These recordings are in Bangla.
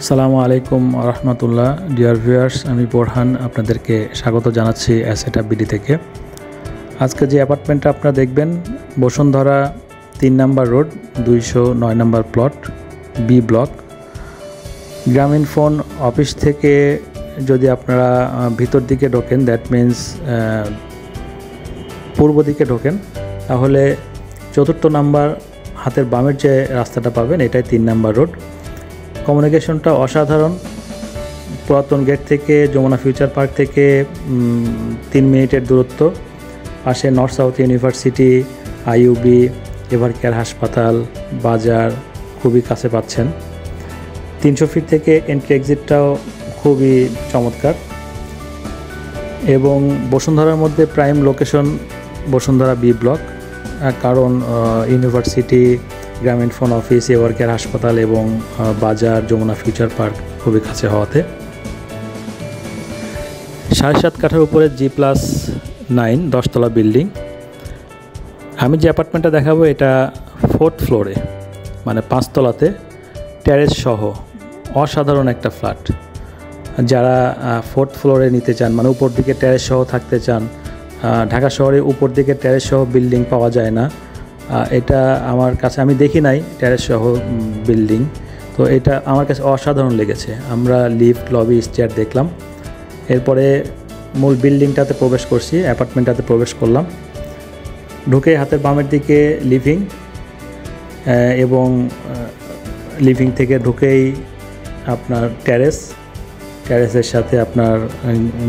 আসসালামু আলাইকুম রহমতুল্লাহ। ডিয়ার ভিউয়ার্স, আমি বোরহান আপনাদেরকে স্বাগত জানাচ্ছি অ্যাসেট বিডি থেকে। আজকে যে অ্যাপার্টমেন্টটা আপনারা দেখবেন, বসুন্ধরা 3 নম্বর রোড, 209 নম্বর প্লট, বি ব্লক। গ্রামীণ ফোন অফিস থেকে যদি আপনারা ভিতর দিকে ঢোকেন, দ্যাট মিন্স পূর্ব দিকে ঢোকেন, তাহলে 4র্থ নাম্বার হাতের বামের যে রাস্তাটা পাবেন, এটাই 3 নম্বর রোড। কমিউনিকেশনটা অসাধারণ। পুরাতন গেট থেকে যমুনা ফিউচার পার্ক থেকে 3 মিনিটের দূরত্ব। পাশে north south university, IUB, Evercare হাসপাতাল, বাজার খুবই কাছে পাচ্ছেন। 300 ফিট থেকে এন্ট্রি এক্সিটটাও খুবই চমৎকার। এবং বসুন্ধরার মধ্যে prime location Bashundhara B block, কারণ university, Grameenphone office, Evercare হাসপাতাল এবং বাজার, যমুনা ফিউচার পার্ক খুবই কাছে হওয়াতে। 7.5 কাঠার উপরে G+9 10তলা বিল্ডিং। আমি যে অ্যাপার্টমেন্টটা দেখাবো এটা 4th ফ্লোরে, মানে 5 তলাতে, ট্যারেস সহ অসাধারণ একটা ফ্ল্যাট। যারা 4th ফ্লোরে নিতে চান, মানে উপর দিকে ট্যারেস সহ থাকতে চান, ঢাকা শহরে উপর দিকে ট্যারেস সহ বিল্ডিং পাওয়া যায় না। এটা আমার কাছে, আমি দেখি নাই ট্যারেস সহ বিল্ডিং, তো এটা আমার কাছে অসাধারণ লেগেছে। আমরা লিফট, লবি, স্টেয়ার দেখলাম, এরপরে মূল বিল্ডিংটাতে প্রবেশ করছি, অ্যাপার্টমেন্টটাতে প্রবেশ করলাম। ঢুকে হাতের বামের দিকে লিভিং, এবং লিভিং থেকে ঢুকেই আপনার ট্যারেসের সাথে আপনার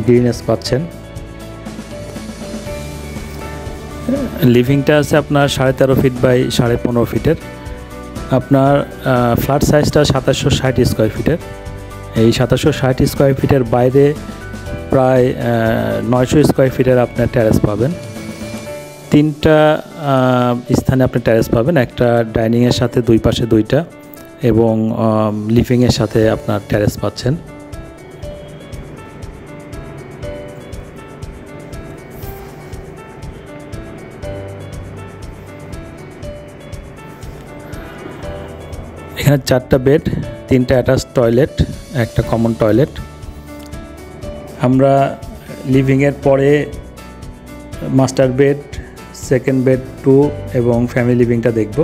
গ্রিনেস পাচ্ছেন। লিভিংটা আছে আপনার 13.5 ফিট বাই 15.5 ফিটের। আপনার ফ্ল্যাট সাইজটা 2760 স্কোয়ার ফিটের। এই 2760 স্কোয়ার ফিটের বাইরে প্রায় 900 স্কোয়ার ফিটের আপনার ট্যারেস পাবেন। 3টা স্থানে আপনি ট্যারেস পাবেন, একটা ডাইনিংয়ের সাথে 2 পাশে 2টা, এবং লিভিংয়ের সাথে আপনার ট্যারেস পাচ্ছেন। এখানে 4টা বেড, 3টা অ্যাটাচ টয়লেট, একটা কমন টয়লেট। আমরা লিভিংয়ের পরে মাস্টার বেড, সেকেন্ড বেড 2 এবং ফ্যামিলি লিভিংটা দেখব।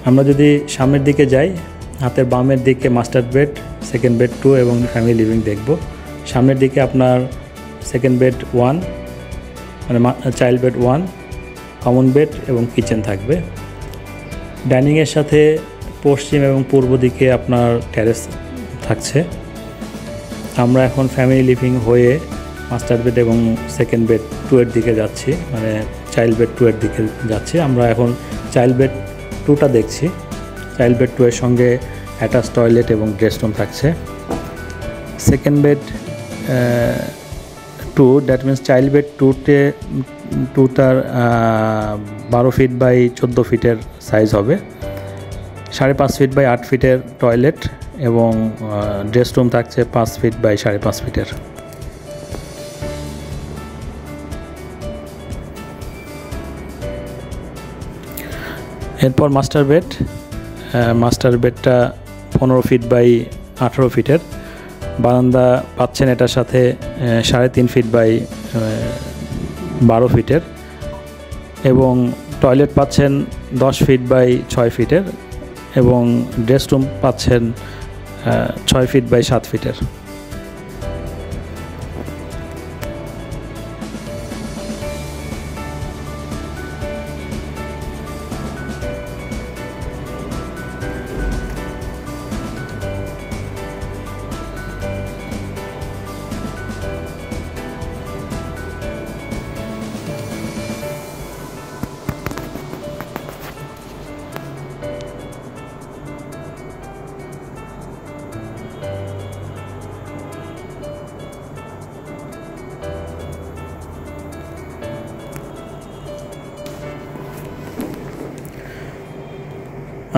আমরা যদি সামনের দিকে যাই, হাতের বামের দিকে মাস্টার বেড, সেকেন্ড বেড 2 এবং ফ্যামিলি লিভিং দেখব। সামনের দিকে আপনার সেকেন্ড বেড 1, মানে চাইল্ড বেড 1, কমন বেড এবং কিচেন থাকবে। ডাইনিংয়ের সাথে পশ্চিম এবং পূর্ব দিকে আপনার ট্যারেস থাকছে। আমরা এখন ফ্যামিলি লিভিং হয়ে মাস্টার বেড এবং সেকেন্ড বেড 2 এর দিকে যাচ্ছি, মানে চাইল্ড বেড 2 এর দিকে যাচ্ছি। আমরা এখন চাইল্ড বেড 2টা দেখছি। চাইল্ড বেড 2 এর সঙ্গে অ্যাটাচ টয়লেট এবং গেস্ট রুম থাকছে। Second bed 2, that means child bed 2টার 12 ফিট বাই 14 ফিটের সাইজ হবে। 5.5 ফিট বাই 8 ফিটের টয়লেট এবং গেস্ট রুম থাকছে 5 ফিট বাই 5.5 ফিটের। এরপর মাস্টার বেডটা 15 ফিট বাই 18 ফিটের। বারান্দা পাচ্ছেন এটার সাথে 3.5 ফিট বাই 12 ফিটের, এবং টয়লেট পাচ্ছেন 10 ফিট বাই 6 ফিটের, এবং গেস্ট রুম পাচ্ছেন 6 ফিট বাই 7 ফিটের।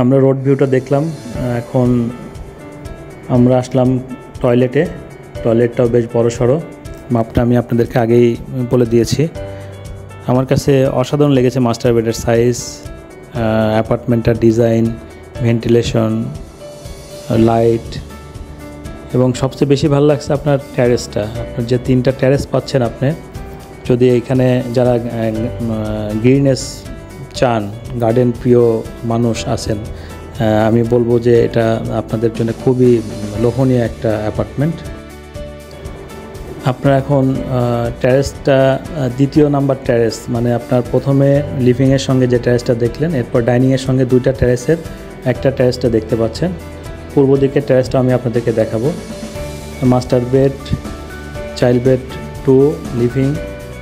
আমরা রোড ভিউটা দেখলাম। এখন আমরা আসলাম টয়লেটটাও বেশ বড় সড়ো। মাপটা আমি আপনাদেরকে আগেই বলে দিয়েছি। আমার কাছে অসাধারণ লেগেছে মাস্টার বেডের সাইজ, অ্যাপার্টমেন্টটার ডিজাইন, ভেন্টিলেশন, লাইট, এবং সবচেয়ে বেশি ভালো লাগছে আপনার ট্যারেসটা। আপনার যে 3টা ট্যারেস পাচ্ছেন আপনি, যদি এখানে যারা গ্রিনেস চান, গার্ডেন প্রিয় মানুষ আছেন, আমি বলবো যে এটা আপনাদের জন্য খুবই লোভনীয় একটা অ্যাপার্টমেন্ট। আপনার এখন ট্যারেসটা 2য় নাম্বার ট্যারেস, মানে আপনার প্রথমে লিভিংয়ের সঙ্গে যে ট্যারেসটা দেখলেন, এরপর ডাইনিংয়ের সঙ্গে 2টা ট্যারেসের একটা ট্যারেসটা দেখতে পাচ্ছেন। পূর্ব দিকের ট্যারেসটা আমি আপনাদেরকে দেখাবো। Master bed, child bed 2, living,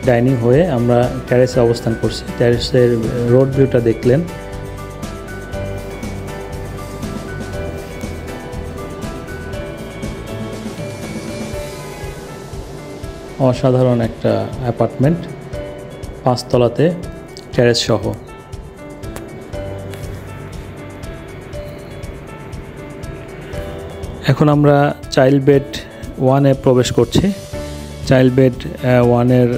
dining হয়ে আমরা ট্যারেসে অবস্থান করছি। ট্যারেসের রোড ভিউটা দেখলেন। অসাধারণ একটা অ্যাপার্টমেন্ট, 5 তলাতে ট্যারেস সহ। এখন আমরা চাইল্ড বেড 1-এ প্রবেশ করছি। চাইল্ড বেড 1-এর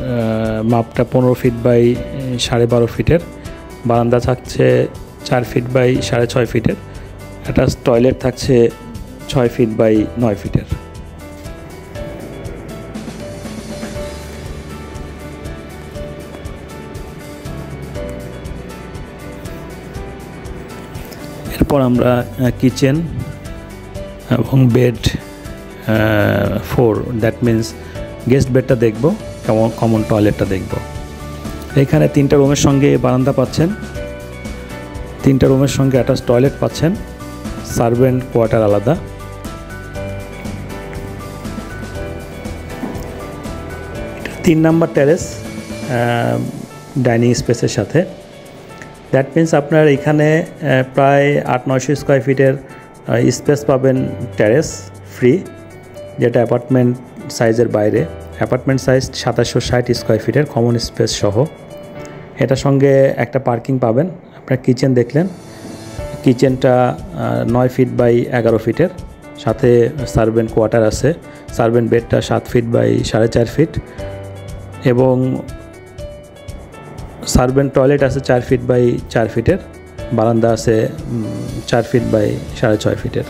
মাপটা 15 ফিট বাই 12.5 ফিটের। বারান্দা থাকছে 4 ফিট বাই 6.5 ফিটের। একটা টয়লেট থাকছে 6 ফিট বাই 9 ফিটের। এরপর আমরা কিচেন এবং বেড 4, দ্যাট মিন্স গেস্ট বেডটা দেখব, কমন টয়লেটটা দেখব। এখানে 3টা রুমের সঙ্গে বারান্দা পাচ্ছেন, 3টা রুমের সঙ্গে অ্যাটাচ টয়লেট পাচ্ছেন, সার্ভেন্ট কোয়ার্টার আলাদা। এটা 3 নাম্বার ট্যারেস ডাইনিং স্পেসের সাথে। দ্যাট মিন্স আপনার এখানে প্রায় 800-900 স্কোয়ার ফিটের স্পেস পাবেন ট্যারেস ফ্রি, যেটা অ্যাপার্টমেন্ট সাইজের বাইরে। অ্যাপার্টমেন্ট সাইজ 2760 স্কোয়ার ফিটের কমন স্পেস সহ। এটার সঙ্গে একটা পার্কিং পাবেন। আপনার কিচেন দেখলেন, কিচেনটা 9 ফিট বাই 11 ফিটের, সাথে সার্ভেন্ট কোয়ার্টার আছে। সার্ভেন্ট বেডটা 7 ফিট বাই 4.5 ফিট, এবং সার্ভেন্ট টয়লেট আছে 4 ফিট বাই 4 ফিটের। বারান্দা আছে 4 ফিট বাই 6.5 ফিটের।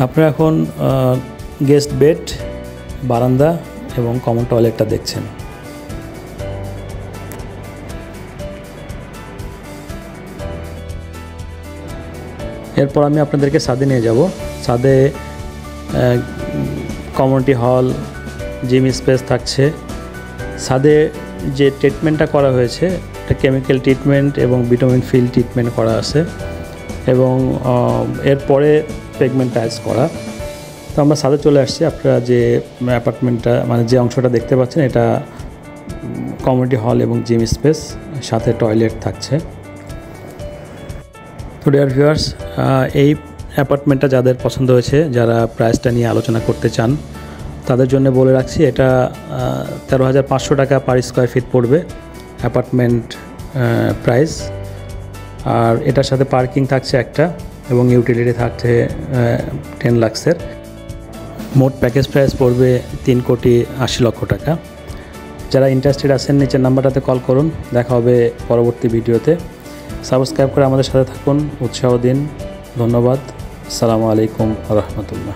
আপনারা এখন গেস্ট বেড, বারান্দা এবং কমন টয়লেটটা দেখছেন। এরপর আমি আপনাদেরকে ছাদে নিয়ে যাব। ছাদে কমিউনিটি হল, জিম স্পেস থাকছে। ছাদে যে ট্রিটমেন্টটা করা হয়েছে, এটা কেমিক্যাল ট্রিটমেন্ট এবং ভিটামিন ফিল ট্রিটমেন্ট করা আছে, এবং এরপরে পেগমেন্ট টাইলস করা। তো আমরা ছাদে চলে আসছি। আপনারা যে অ্যাপার্টমেন্টটা, মানে যে অংশটা দেখতে পাচ্ছেন, এটা কমিউনিটি হল এবং জিম স্পেস, সাথে টয়লেট থাকছে। তো ডিয়ার ভিউয়ার্স, এই অ্যাপার্টমেন্টটা যাদের পছন্দ হয়েছে, যারা প্রাইসটা নিয়ে আলোচনা করতে চান, তাদের জন্য বলে রাখছি, এটা 13,500 টাকা পার স্কোয়ার ফিট পড়বে অ্যাপার্টমেন্ট প্রাইস। আর এটার সাথে পার্কিং থাকছে একটা, এবং ইউটিলিটি থাকছে 10 লাখের। মোট প্যাকেজ প্রাইস পড়বে 3,80,00,000 টাকা। যারা ইন্টারেস্টেড আছেন, নিচের নাম্বারটাতে কল করুন। দেখা হবে পরবর্তী ভিডিওতে। সাবস্ক্রাইব করে আমাদের সাথে থাকুন, উৎসাহ দিন। ধন্যবাদ। আসসালামু আলাইকুম ওয়া রাহমাতুল্লাহ।